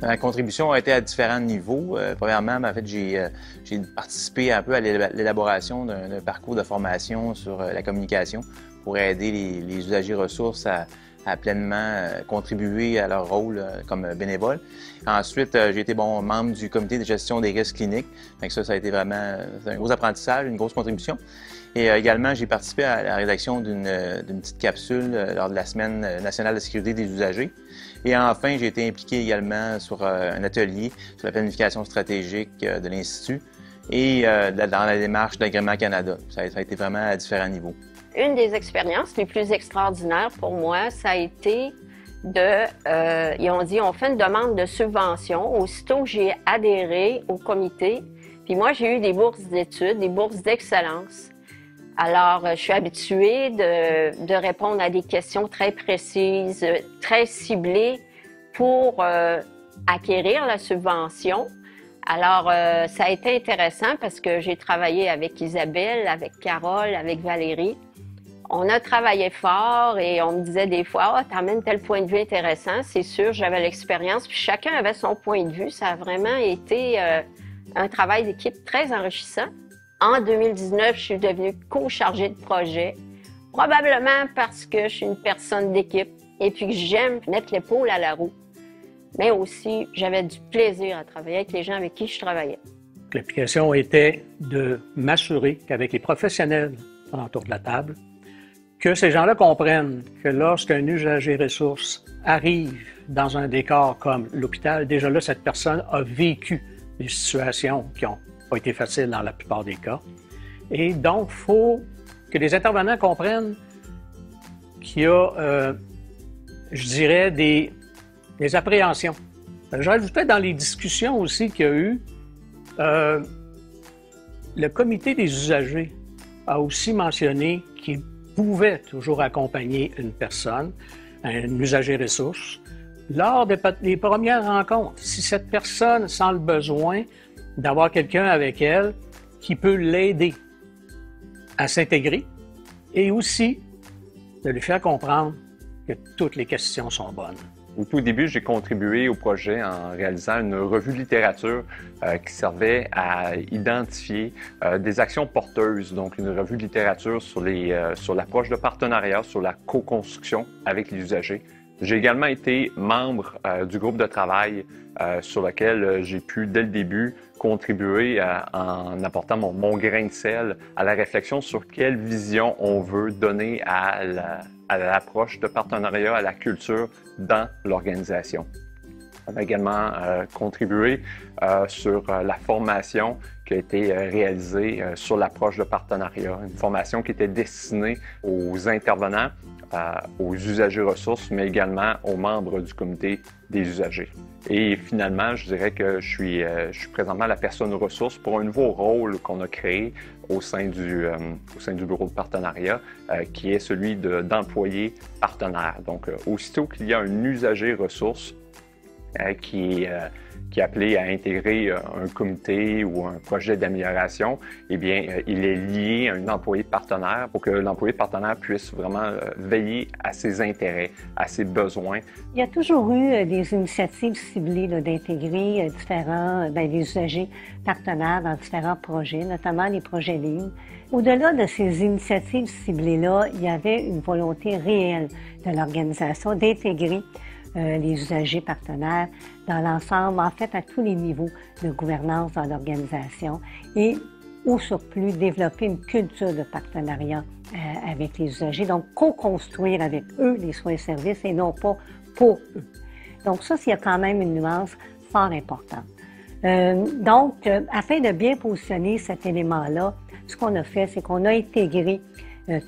Ma contribution a été à différents niveaux. Premièrement, en fait, j'ai participé un peu à l'élaboration d'un parcours de formation sur la communication pour aider les usagers ressources à pleinement contribuer à leur rôle comme bénévole. Ensuite, j'ai été membre du comité de gestion des risques cliniques. Donc ça a été vraiment un gros apprentissage, une grosse contribution. Et également, j'ai participé à la rédaction d'une petite capsule lors de la Semaine nationale de sécurité des usagers. Et enfin, j'ai été impliqué également sur un atelier sur la planification stratégique de l'Institut et dans la démarche d'Agrément Canada. Ça a été vraiment à différents niveaux. Une des expériences les plus extraordinaires pour moi, ça a été ils ont dit, on fait une demande de subvention. Aussitôt que j'ai adhéré au comité, puis moi, j'ai eu des bourses d'études, des bourses d'excellence. Alors, je suis habituée de répondre à des questions très précises, très ciblées pour acquérir la subvention. Alors, ça a été intéressant parce que j'ai travaillé avec Isabelle, avec Carole, avec Valérie. On a travaillé fort et on me disait des fois, « Ah, t'amènes tel point de vue intéressant. » C'est sûr, j'avais l'expérience. Puis chacun avait son point de vue. Ça a vraiment été un travail d'équipe très enrichissant. En 2019, je suis devenue co-chargée de projet, probablement parce que je suis une personne d'équipe et puis que j'aime mettre l'épaule à la roue. Mais aussi, j'avais du plaisir à travailler avec les gens avec qui je travaillais. L'application était de m'assurer qu'avec les professionnels autour de la table, que ces gens-là comprennent que lorsqu'un usager ressource arrive dans un décor comme l'hôpital, déjà là, cette personne a vécu des situations qui n'ont pas été faciles dans la plupart des cas. Et donc, il faut que les intervenants comprennent qu'il y a, je dirais, des appréhensions. J'ajoutais dans les discussions aussi qu'il y a eu, le comité des usagers a aussi mentionné qu'il pouvait toujours accompagner une personne, un usager ressource, lors des premières rencontres. Si cette personne sent le besoin d'avoir quelqu'un avec elle qui peut l'aider à s'intégrer et aussi de lui faire comprendre que toutes les questions sont bonnes. Au tout début, j'ai contribué au projet en réalisant une revue de littérature qui servait à identifier des actions porteuses, donc une revue de littérature sur l'approche de partenariat, sur la co-construction avec les usagers. J'ai également été membre du groupe de travail sur lequel j'ai pu, dès le début, contribuer en apportant mon grain de sel à la réflexion sur quelle vision on veut donner à l'approche de partenariat, à la culture dans l'organisation. On a également contribué sur la formation qui a été réalisée sur l'approche de partenariat, une formation qui était destinée aux intervenants, aux usagers ressources, mais également aux membres du comité des usagers. Et finalement, je dirais que je suis présentement la personne ressource pour un nouveau rôle qu'on a créé au sein du bureau de partenariat, qui est celui d'employé partenaire. Donc, aussitôt qu'il y a un usager ressource qui est appelé à intégrer un comité ou un projet d'amélioration, eh bien, il est lié à un employé partenaire pour que l'employé partenaire puisse vraiment veiller à ses intérêts, à ses besoins. Il y a toujours eu des initiatives ciblées d'intégrer des usagers partenaires dans différents projets, notamment les projets lignes. Au-delà de ces initiatives ciblées-là, il y avait une volonté réelle de l'organisation d'intégrer les usagers partenaires dans l'ensemble, en fait, à tous les niveaux de gouvernance dans l'organisation et, au surplus, développer une culture de partenariat avec les usagers, donc co-construire avec eux les soins et services et non pas pour eux. Donc ça, il y a quand même une nuance fort importante. Donc, afin de bien positionner cet élément-là, ce qu'on a fait, c'est qu'on a intégré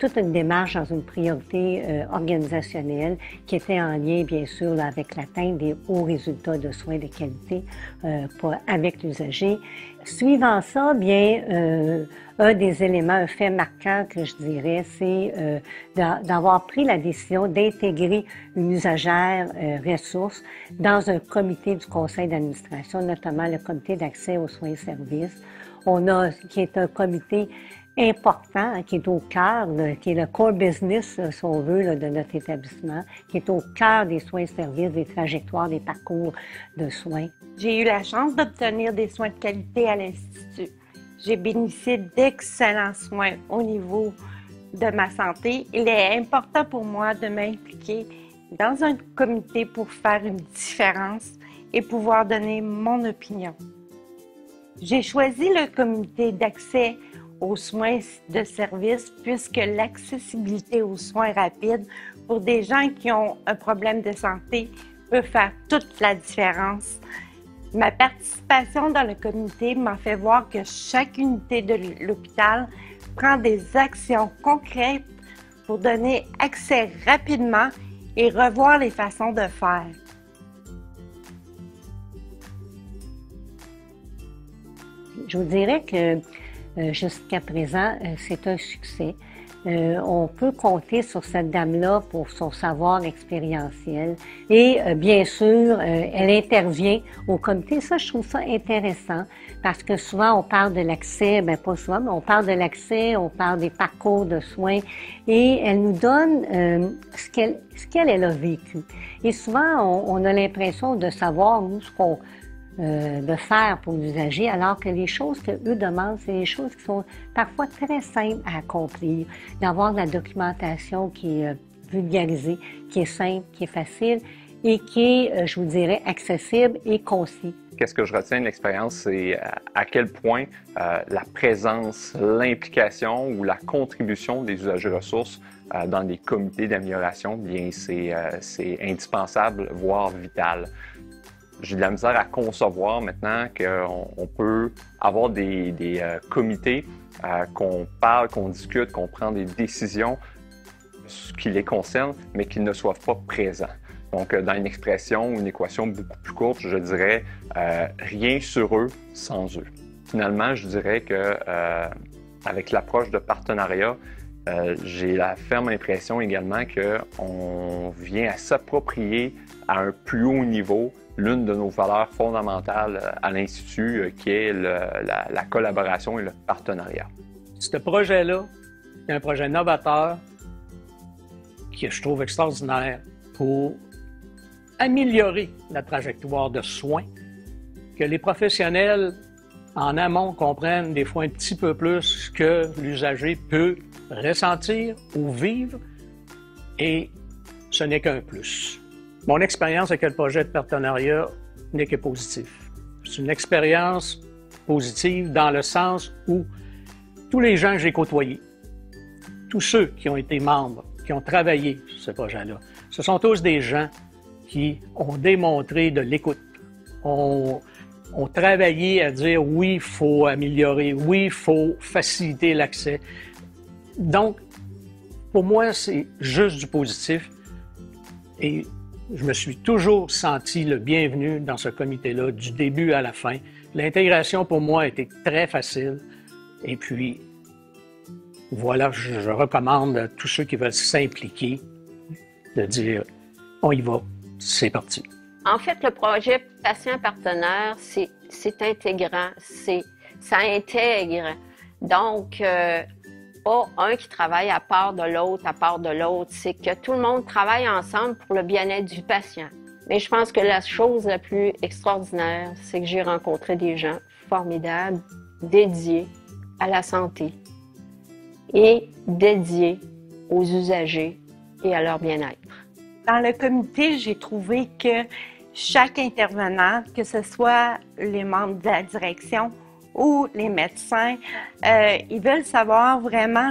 toute une démarche dans une priorité organisationnelle qui était en lien, bien sûr, là, avec l'atteinte des hauts résultats de soins de qualité avec l'usager. Suivant ça, bien, un des éléments, un fait marquant que je dirais, c'est d'avoir pris la décision d'intégrer une usagère ressource dans un comité du conseil d'administration, notamment le comité d'accès aux soins et services. Qui est un comité important, qui est au cœur, qui est le core business, si on veut, là, de notre établissement, qui est au cœur des soins et services, des trajectoires, des parcours de soins. J'ai eu la chance d'obtenir des soins de qualité à l'Institut. J'ai bénéficié d'excellents soins au niveau de ma santé. Il est important pour moi de m'impliquer dans un comité pour faire une différence et pouvoir donner mon opinion. J'ai choisi le comité d'accès aux soins de service puisque l'accessibilité aux soins rapides pour des gens qui ont un problème de santé peut faire toute la différence. Ma participation dans le comité m'a fait voir que chaque unité de l'hôpital prend des actions concrètes pour donner accès rapidement et revoir les façons de faire. Je vous dirais que jusqu'à présent, c'est un succès. On peut compter sur cette dame-là pour son savoir expérientiel. Et bien sûr, elle intervient au comité. Ça, je trouve ça intéressant parce que souvent, on parle de l'accès, bien pas souvent, mais on parle de l'accès, on parle des parcours de soins et elle nous donne ce qu'elle a vécu. Et souvent, on a l'impression de savoir, nous, ce qu'on de faire pour l'usager, alors que les choses qu'eux demandent, c'est des choses qui sont parfois très simples à accomplir, d'avoir de la documentation qui est vulgarisée, qui est simple, qui est facile et qui est, je vous dirais, accessible et concis. Qu'est-ce que je retiens de l'expérience, c'est à quel point la présence, l'implication ou la contribution des usagers ressources dans des comités d'amélioration, bien c'est indispensable, voire vital. J'ai de la misère à concevoir maintenant qu'on peut avoir des comités, qu'on parle, qu'on discute, qu'on prend des décisions qui les concernent, mais qu'ils ne soient pas présents. Donc, dans une expression ou une équation beaucoup plus courte, je dirais rien sur eux sans eux. Finalement, je dirais que avec l'approche de partenariat, j'ai la ferme impression également qu'on vient à s'approprier à un plus haut niveau l'une de nos valeurs fondamentales à l'Institut, qui est la collaboration et le partenariat. Ce projet-là est un projet novateur que je trouve extraordinaire pour améliorer la trajectoire de soins, que les professionnels en amont comprennent des fois un petit peu plus ce que l'usager peut ressentir ou vivre, et ce n'est qu'un plus. Mon expérience avec le projet de partenariat n'est que positif. C'est une expérience positive dans le sens où tous les gens que j'ai côtoyés, tous ceux qui ont été membres, qui ont travaillé sur ce projet-là, ce sont tous des gens qui ont démontré de l'écoute, ont travaillé à dire oui, il faut améliorer, oui, il faut faciliter l'accès. Donc, pour moi, c'est juste du positif et je me suis toujours senti le bienvenu dans ce comité-là, du début à la fin. L'intégration, pour moi, a été très facile. Et puis, voilà, je recommande à tous ceux qui veulent s'impliquer de dire « on y va, c'est parti ». En fait, le projet patient partenaire, c'est intégrant, ça intègre. Donc, pas un qui travaille à part de l'autre, c'est que tout le monde travaille ensemble pour le bien-être du patient. Mais je pense que la chose la plus extraordinaire, c'est que j'ai rencontré des gens formidables, dédiés à la santé et dédiés aux usagers et à leur bien-être. Dans le comité, j'ai trouvé que chaque intervenant, que ce soit les membres de la direction ou les médecins, ils veulent savoir vraiment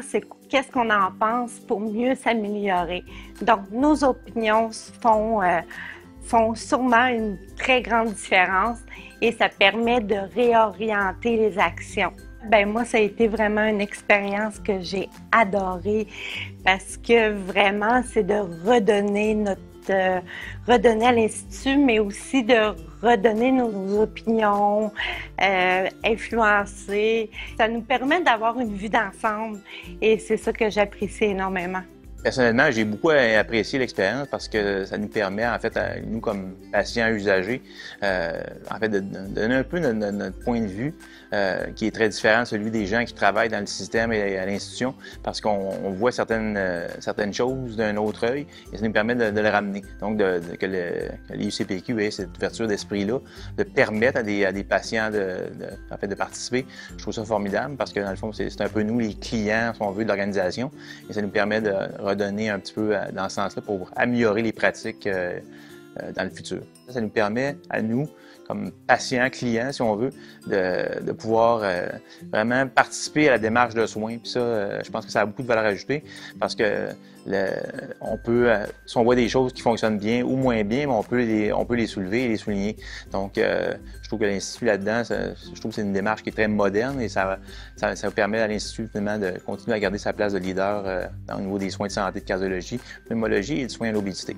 qu'est-ce qu'on en pense pour mieux s'améliorer. Donc, nos opinions font sûrement une très grande différence et ça permet de réorienter les actions. Ben moi, ça a été vraiment une expérience que j'ai adorée parce que vraiment, c'est de redonner à l'Institut, mais aussi de redonner nos opinions, influencer. Ça nous permet d'avoir une vue d'ensemble et c'est ça que j'apprécie énormément. Personnellement, j'ai beaucoup apprécié l'expérience parce que ça nous permet, en fait, nous comme patients usagers, en fait, de donner un peu notre point de vue qui est très différent de celui des gens qui travaillent dans le système et à l'institution parce qu'on voit certaines choses d'un autre œil et ça nous permet de le ramener. Donc, que l'IUCPQ ait cette ouverture d'esprit-là, de permettre à des patients en fait, de participer. Je trouve ça formidable parce que, dans le fond, c'est un peu nous, les clients, si on veut, de l'organisation et ça nous permet de redonner un petit peu dans ce sens-là pour améliorer les pratiques dans le futur. Ça nous permet à nous, comme patients, clients, si on veut, de pouvoir vraiment participer à la démarche de soins. Puis ça, je pense que ça a beaucoup de valeur ajoutée parce que on peut, si on voit des choses qui fonctionnent bien ou moins bien, on peut les soulever et les souligner. Donc, je trouve que l'Institut là-dedans, je trouve que c'est une démarche qui est très moderne et ça permet à l'Institut finalement de continuer à garder sa place de leader au niveau des soins de santé, de cardiologie, pneumologie et de soins à l'obésité.